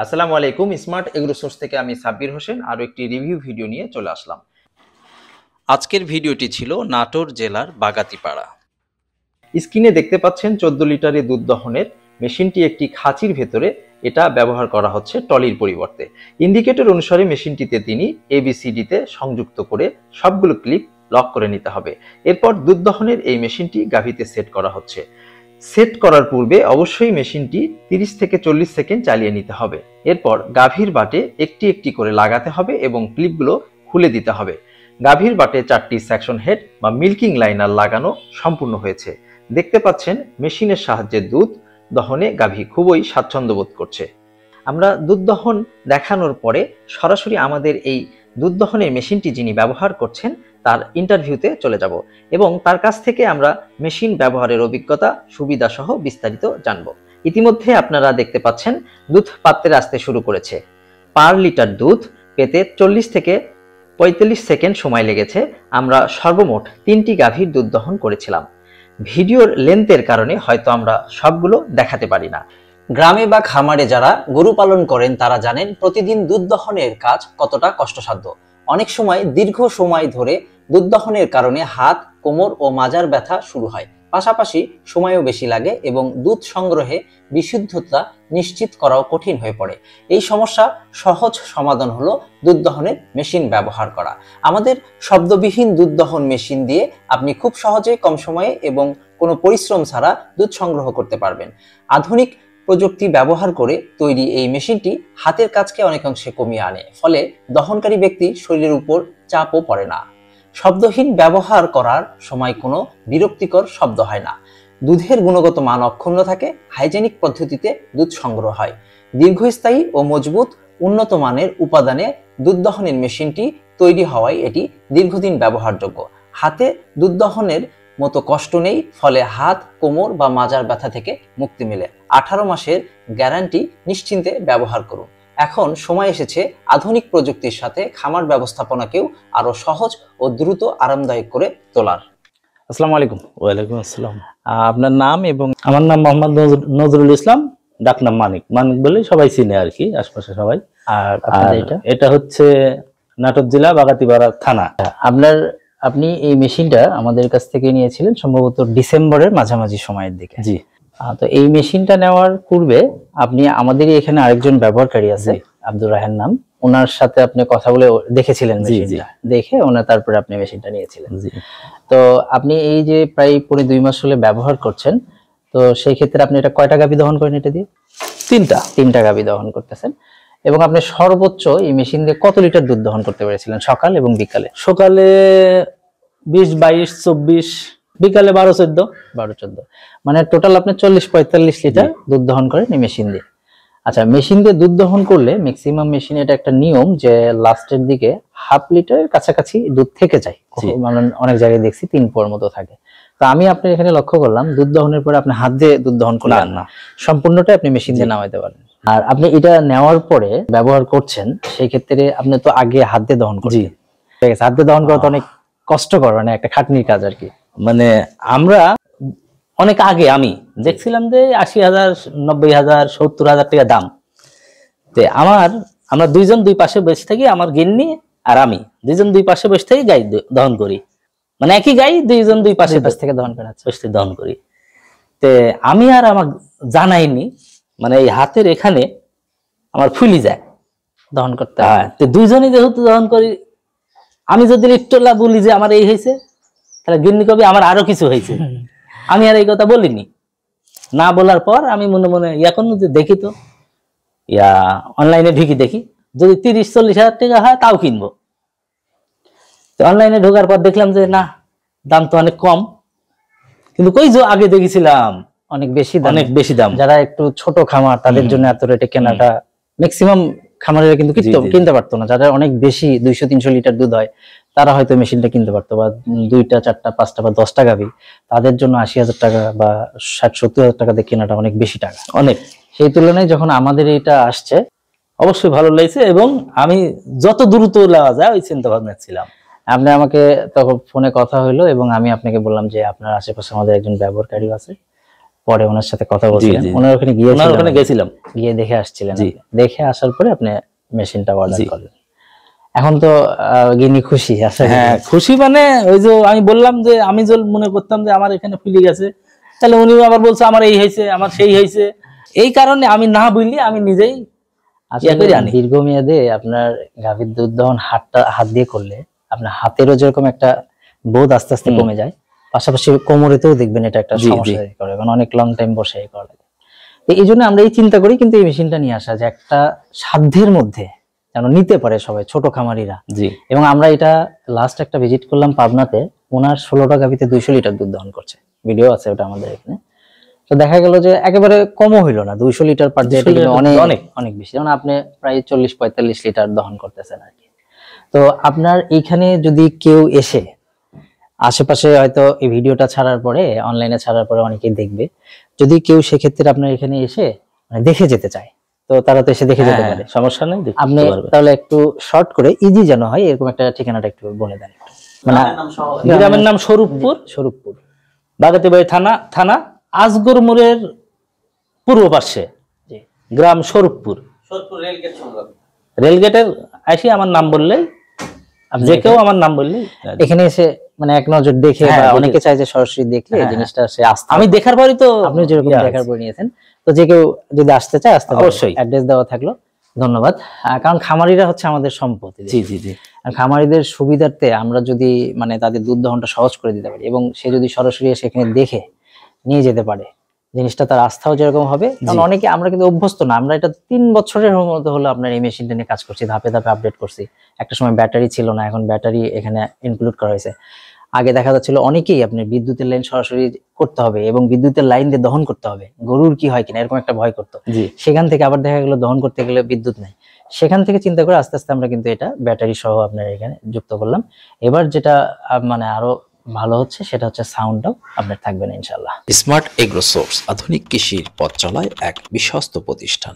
আসসালামু আলাইকুম। Smart agro source থেকে আমি সাব্বির হোসেন আরও একটি রিভিউ ভিডিও নিয়ে চলে আসলাম। আজকের ভিডিওটি ছিল নাটোর জেলার বাগাতিপাড়া। স্ক্রিনে দেখতে পাচ্ছেন 14 লিটারের দুধ দহনের মেশিনটি একটি খাঁচির ভেতরে এটা ব্যবহার করা হচ্ছে টলির পরিবর্তে। ইন্ডিকেটর অনুসারে মেশিনটিতে তিনি ABCD-তে সংযুক্ত করে সবগুলো ক্লিপ লক করে নিতে হবে। এরপর দুধ দহনের এই মেশিনটি গাভীতে সেট করা হচ্ছে। সেট করার পূর্বে অবশ্যই মেশিনটি 30 থেকে 40 সেকেন্ড চালিয়ে নিতে হবে। এরপর গাভীর বাটে একটি একটি করে লাগাতে হবে এবং ক্লিপগুলো খুলে দিতে হবে। গাভীর বাটে 4টি সেকশন হেড বা মিল্কিং লাইনার লাগানো সম্পূর্ণ হয়েছে। দেখতে পাচ্ছেন মেশিনের সাহায্যে দুধ দহনে গাভী খুবই স্বাচ্ছন্দ্য বোধ করছে। আমরা দুধ দহন দেখানোর পরে সরাসরি আমাদের এই দুধ দহনের মেশিনটি যিনি ব্যবহার করছেন তার ইন্টারভিউতে চলে যাব এবং তার কাছ থেকে আমরা মেশিন ব্যবহারের অভিজ্ঞতা সুবিধা সহ বিস্তারিত জানব। ইতিমধ্যে আপনারা দেখতে পাচ্ছেন দুধ পাত্রে আসতে শুরু করেছে। পার লিটার দুধ পেতে 40 থেকে 45 সেকেন্ড সময় লেগেছে। আমরা সর্বমোট 3টি গাভীর দুধ দহন করেছিলাম। ভিডিওর লেন্থের কারণে হয়তো আমরা সবগুলো দেখাতে পারি না। গ্রামে বা খামারে যারা গরু পালন করেন তারা জানেন প্রতিদিন দুধ দহনের কাজ কতটা কষ্টসাধ্য। অনেক সময় দীর্ঘ সময় ধরে দুধ দহনের কারণে হাত, কোমর ও মাজার ব্যথা শুরু হয়। পাশাপাশি সময়ও বেশি লাগে এবং দুধ সংগ্রহে বিশুদ্ধতা নিশ্চিত করাও কঠিন হয়ে পড়ে। এই সমস্যা সহজ সমাধান হলো দুধ দহনের মেশিন ব্যবহার করা। আমাদের শব্দবিহীন দুধ দহন মেশিন দিয়ে আপনি খুব সহজে কম সময়ে এবং কোনো পরিশ্রম ছাড়া দুধ সংগ্রহ করতে পারবেন। আধুনিক প্রযুক্তি ব্যবহার করে তৈরি এই মেশিনটি হাতের কাজকে অনেকাংশে কমিয়ে আনে, ফলে দহনকারী ব্যক্তির শরীরের উপর চাপও পড়ে না। শব্দহীন ব্যবহার করার সময় কোনো বিরক্তিকর শব্দ হয় না। দুধের গুণগত মান অক্ষুণ্ণ থাকে। হাইজেনিক পদ্ধতিতে দুধ সংগ্রহ হয়। দীর্ঘস্থায়ী ও মজবুত উন্নত মানের উপাদানে দুধ দহনের মেশিনটি তৈরি হওয়ায় এটি দীর্ঘদিন ব্যবহারযোগ্য। হাতে দুধ দহনের মতো কষ্ট নেই, ফলে হাত, কোমর বা মাজার ব্যথা থেকে মুক্তি মেলে। 18 মাসের গ্যারান্টি, নিশ্চিন্তে ব্যবহার করুন। এখন সময় এসেছে আধুনিক প্রযুক্তির সাথে খামার ব্যবস্থাপনাকেও আরো সহজ ও দ্রুত আরামদায়ক করে তোলার। আসসালামু আলাইকুম। ওয়ালাইকুম আসসালাম। আপনার নাম এবং? আমার নাম মোহাম্মদ নজরুল ইসলাম, ডাকনাম মানিক। মানিক বলে সবাই চিনে আর কি, আশপাশে সবাই। আর এটা হচ্ছে নাটোর জেলা বাগাতিপাড়া থানা। আপনি এই মেশিনটা আমাদের কাছ থেকে নিয়েছিলেন সম্ভবত ডিসেম্বরের মাঝামাঝি সময়ের দিকে। জি। তো এই মেশিনটা নেওয়ার পূর্বে আপনি আমাদের এখানে আরেকজন ব্যবহারকারী আছে, আব্দুর রাহেন নাম, ওনার সাথে আপনি কথা বলে দেখেছিলেন মেশিনটা, দেখে ওনার তারপরে আপনি মেশিনটা নিয়েছিলেন। জি। তো আপনি এই যে প্রায় 2.5 মাস হলে ব্যবহার করছেন, তো সেই ক্ষেত্রে আপনি এটা কয়টা গাভী দহন করেন? এটা দিয়ে তিনটা গাভী দহন করতেছেন। এবং আপনি সর্বোচ্চ এই মেশিন দিয়ে কত লিটার দুধ দহন করতে পেরেছিলেন সকাল এবং বিকালে? সকালে 20, 22, 24, বিকালে 12, 14। মানে টোটাল আপনি 40-45 লিটার দুধ দহন করেন এই মেশিন দিয়ে। আচ্ছা, মেশিন দিয়ে দুধ দহন করলে ম্যাক্সিমাম মেশিনে এটা একটা নিয়ম যে লাস্টের দিকে হাফ লিটারের কাছাকাছি দুধ থেকে যায়। মানে অনেক জায়গায় দেখছি 3 পোয়ার মতো থাকে। তো আমি আপনার এখানে লক্ষ্য করলাম দুধ দহনের পরে আপনি হাত দিয়ে দুধ দহন করলেন না, সম্পূর্ণটাই আপনি মেশিন দিয়ে নামাইতে পারেন। আর আপনি এটা নেওয়ার পরে ব্যবহার করছেন, সেই ক্ষেত্রে আপনি তো আগে হাত দিয়ে দহন করছেন, ঠিক আছে? হাত দিয়ে দহন করা তো অনেক কষ্টকর, মানে একটা খাটনির কাজ আর কি। মানে আমরা অনেক আগে আমি দেখছিলাম যে 80,000, 90,000, 70,000 টাকা দাম। তো আমরা দুইজন দুই পাশে বসে থাকি, আমার গিন্নি আর আমি দুইজন দুই পাশে বসে থাকি, গাই দহন করি। মানে একই গাই দুইজন দুই পাশে থেকে দহন করা বসে দহন করি। তে আমি আর আমার জানাইনি, মানে এই হাতের এখানে আমার ফুলি যায় দহন করতে। হ্যাঁ, তো দুইজনই যেহেতু দহন করি, আমি যদি একটুলা বলি যে আমার এই হয়েছে, তাহলে গিন্নি কবি আমার আরো কিছু হয়েছে। আমি আর এই কথা বলিনি। না বলার পর আমি মনে মনে এখন যে দেখি তো অনলাইনে ঢুকি, দেখি যদি 30-40 হাজার টাকা হয় তাও কিনবো। তো অনলাইনে ঢোকার পর দেখলাম যে না, দাম তো অনেক কম, কিন্তু কই যে আগে দেখেছিলাম অনেক বেশি দাম। যারা একটু ছোট খামার তাদের জন্য এত রেটে কেনাটা ম্যাক্সিমাম খামারেরা কিন্তু কিনতে পারতো না। যারা অনেক বেশি 200-300 লিটার দুধ হয় তারা হয়তো মেশিনটা কিনতে পারতো, বা 2টা, 4টা, 5টা বা 10টা গাভী, তাদের জন্য 80,000 টাকা বা 60-70 হাজার টাকা দিয়ে কেনাটা অনেক বেশি টাকা, অনেক। সেই তুলনায় যখন আমাদের এটা আসছে অবশ্যই ভালো লাগছে, এবং আমি যত দ্রুত নেওয়া যায় ওই চিন্তা ভাবনা ছিলাম। আপনি আমাকে তখন ফোনে কথা হইলো এবং আমি আপনাকে বললাম যে আপনার আশেপাশে আমাদের একজন ব্যবহারকারী আছে, পরে ওনার সাথে কথা বলছিলেন, জি। ওনার ওখানে গিয়েছিলাম, ওনার ওখানে গেছিলাম। গিয়ে দেখে আসছিলেন, জি। দেখে আসার পরে আপনি মেশিনটা অর্ডার জি। করলেন। এখন তো গিনি খুশি আছে? হ্যাঁ খুশি, মানে ওই যে আমি বললাম যে আমি যে মনে করতাম যে আমার এখানে ফুলি গেছে, তাহলে উনিও আবার বলছে আমার এই হয়েছে, আমার সেই হয়েছে। এই কারণে আমি না বুঝলি আমি নিজেই আসলে দীর্ঘমেয়াদে আপনার গাভীর দুধ দহন হাত দিয়ে করলে আপনার হাতেরও যেরকম একটা বোধ আস্তে আস্তে কমে যায়, পাশাপাশি কোমরেতেও দেখবেন এটা একটা সমস্যা করে, কারণ অনেক লং টাইম বসে করা লাগে। তো এই জন্য আমরা এই চিন্তা করি কিন্তু এই মেশিনটা নিয়ে আসা, যে একটা সাধ্যের মধ্যে যেন নিতে পারে সবাই, ছোট খামারিরা। জি। এবং আমরা এটা লাস্ট একটা ভিজিট করলাম পাবনাতে, ওনার 16টা গাভীতে 200 লিটার দুধ দহন করছে, ভিডিও আছে ওটা আমাদের এখানে। তো দেখা গেল যে একেবারে কমও হইলো না, 200 লিটার পার ডে, অনেক অনেক অনেক বেশি, যেমন আপনি প্রায় 40-45 লিটার দহন করতেছেন আর কি। তো আপনার এইখানে যদি কেউ এসে, আশেপাশে হয়তো এই ভিডিওটা ছাড়ার পরে, অনলাইনে ছাড়ার পরে অনেকেই দেখবে, যদি কেউ সেক্ষেত্রে আপনার এখানে এসে মানে দেখে যেতে চায়, তো তারা তো এসে দেখে যেতে পারে, সমস্যা নেই। আপনি তাহলে একটু শর্ট করে ইজি যেন হয় এরকম একটা ঠিকানাটা একটু বলে দেন। মানে গ্রামের নাম স্বরূপপুর, স্বরূপপুর, বাগাতিবাড়ি থানা আজগর মোড়ের পূর্ব পাশে, গ্রাম স্বরূপপুর, রেলগেটের আসি আমার নাম বললেই, যে কেউ আমার নাম বললেই এখানে এসে মানে এক নজর দেখে, বা অনেকে চায় যে সরাসরি দেখলে জিনিসটা সে আসতে, আমি দেখার পরই তো, আপনি যেরকম দেখার পর নিয়েছেন, তো যে কেউ যদি আসতে চায় আসতে পারে, অবশ্যই। অ্যাড্রেস দেওয়া থাকলো। ধন্যবাদ। কারণ খামারিরা হচ্ছে আমাদের সম্পত্তি। জি জি জি। আর খামারিদের সুবিধার্থে আমরা যদি মানে তাদের দুধ দহনটা সহজ করে দিতে পারি, এবং সে যদি সরাসরি সেখানে দেখে নিয়ে যেতে পারে, জিনিসটা তার আস্থাও যেরকম হবে। কারণ অনেকে আমরা কিন্তু অভ্যস্ত না, আমরা এটা 3 বছরের মতো হলো আপনার এই মেশিনটা নিয়ে কাজ করছি, ধাপে ধাপে আপডেট করছি। একটা সময় ব্যাটারি ছিল না, এখন ব্যাটারি এখানে ইনক্লুড করা হয়েছে। আগে দেখা যাচ্ছিল অনেকেই আপনি বিদ্যুতের লাইন সরাসরি করতে হবে এবং বিদ্যুতের লাইন দিয়ে দহন করতে হবে, গরুর কি হয় কিনা এরকম একটা ভয় করতো। সেখান থেকে আবার দেখা গেল দহন করতে গেলে বিদ্যুৎ নাই, সেখান থেকে চিন্তা করে আস্তে আস্তে আমরা কিন্তু এটা ব্যাটারি সহ আপনার এখানে যুক্ত করলাম। এবার যেটা মানে আরো ভালো হচ্ছে সেটা হচ্ছে সাউন্ডটাও আপনার থাকবে না ইনশাআল্লাহ। স্মার্ট এগ্রো সোর্স আধুনিক কৃষির পথ চলায় এক বিশ্বস্ত প্রতিষ্ঠান।